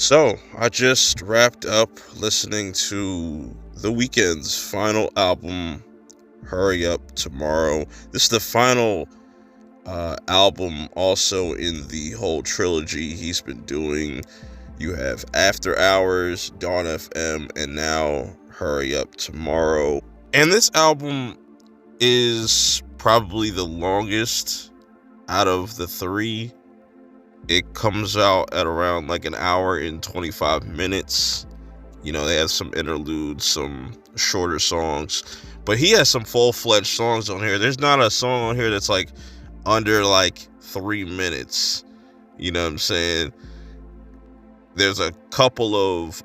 So, I just wrapped up listening to The Weeknd's final album, Hurry Up Tomorrow. This is the final album also in the whole trilogy he's been doing. You have After Hours, Dawn FM, and now Hurry Up Tomorrow. And this album is probably the longest out of the three. It comes out at around like an hour and 25 minutes. You know, they have some interludes, some shorter songs, but he has some full-fledged songs on here. There's not a song on here that's like under like 3 minutes. You know what I'm saying? There's a couple of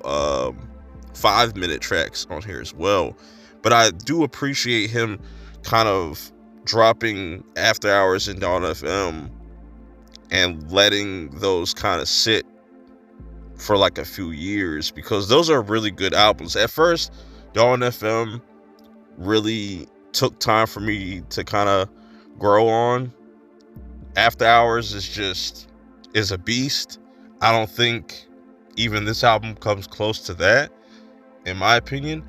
5-minute tracks on here as well. But I do appreciate him kind of dropping After Hours and Dawn FM and letting those kind of sit for like a few years, because those are really good albums. At first, Dawn FM really took time for me to kind of grow on. After Hours is a beast. I don't think even this album comes close to that, in my opinion.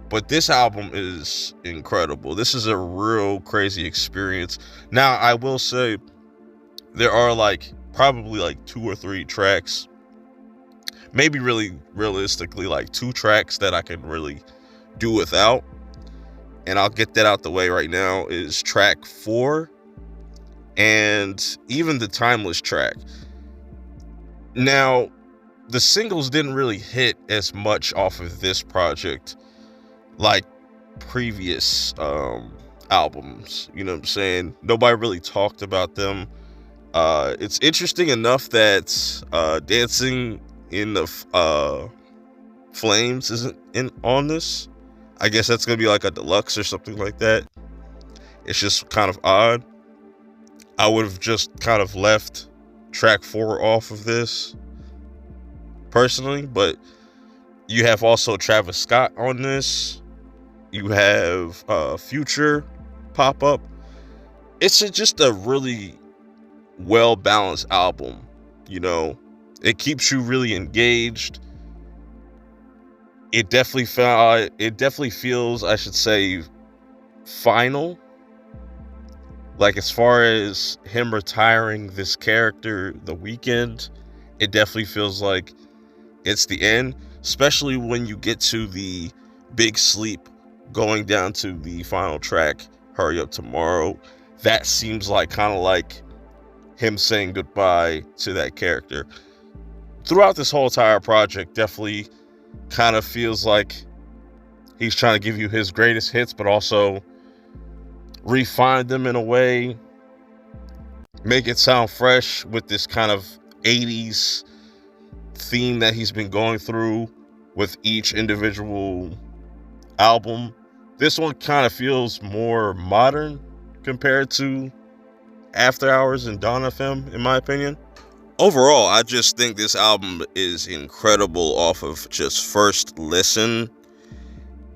But this album is incredible. This is a real crazy experience. Now, I will say there are like probably like 2 or 3 tracks, maybe really realistically like 2 tracks that I can really do without. And I'll get that out the way right now. Is track 4 and even the Timeless track. Now, the singles didn't really hit as much off of this project like previous albums. You know what I'm saying? Nobody really talked about them. It's interesting enough that Dancing in the Flames isn't on this. I guess that's gonna be like a deluxe or something like that. It's just kind of odd. I would have just kind of left track 4 off of this personally, but you have also Travis Scott on this. You have Future pop up. It's just a really well-balanced album. You know, it keeps you really engaged. It definitely feels, I should say, final. Like, as far as him retiring this character, The Weeknd, it definitely feels like it's the end, especially when you get to the big sleep going down to the final track, Hurry Up Tomorrow. That seems like kind of like him saying goodbye to that character. Throughout this whole entire project, definitely kind of feels like he's trying to give you his greatest hits, but also refine them in a way, make it sound fresh with this kind of 80s theme that he's been going through with each individual album. This one kind of feels more modern compared to After Hours and Dawn FM, in my opinion. Overall, I just think this album is incredible off of just first listen.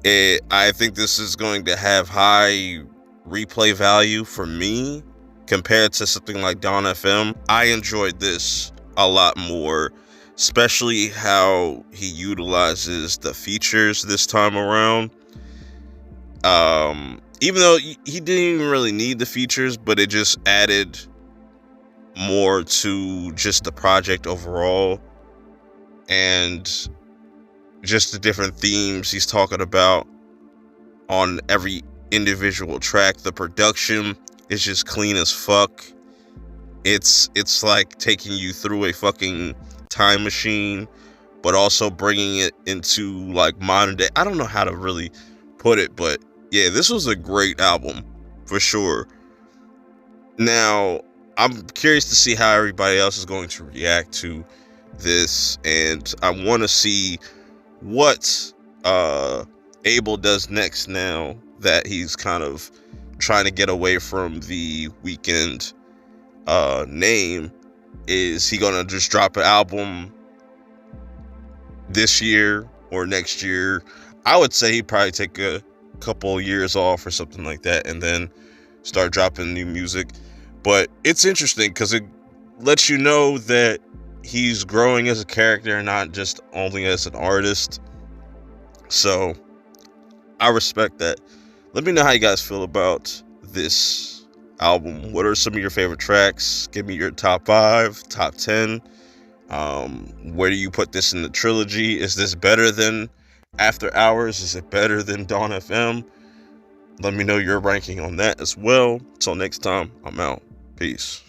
I think this is going to have high replay value for me compared to something like Dawn FM. I enjoyed this a lot more, especially how he utilizes the features this time around. Even though he didn't even really need the features, but it just added more to just the project overall, and just the different themes he's talking about on every individual track. The production is just clean as fuck. It's like taking you through a fucking time machine, but also bringing it into like modern day. I don't know how to really put it, but yeah, this was a great album for sure. Now, I'm curious to see how everybody else is going to react to this, and I want to see what Abel does next now that he's kind of trying to get away from the Weeknd name. Is he gonna just drop an album this year or next year? I would say he'd probably take a couple of years off or something like that and then start dropping new music. But it's interesting because it lets you know that he's growing as a character, not just only as an artist. So I respect that. Let me know how you guys feel about this album. What are some of your favorite tracks? Give me your top 5, top 10. Where do you put this in the trilogy? Is this better than After Hours? Is it better than Dawn FM? Let me know your ranking on that as well. Until next time, I'm out. Peace.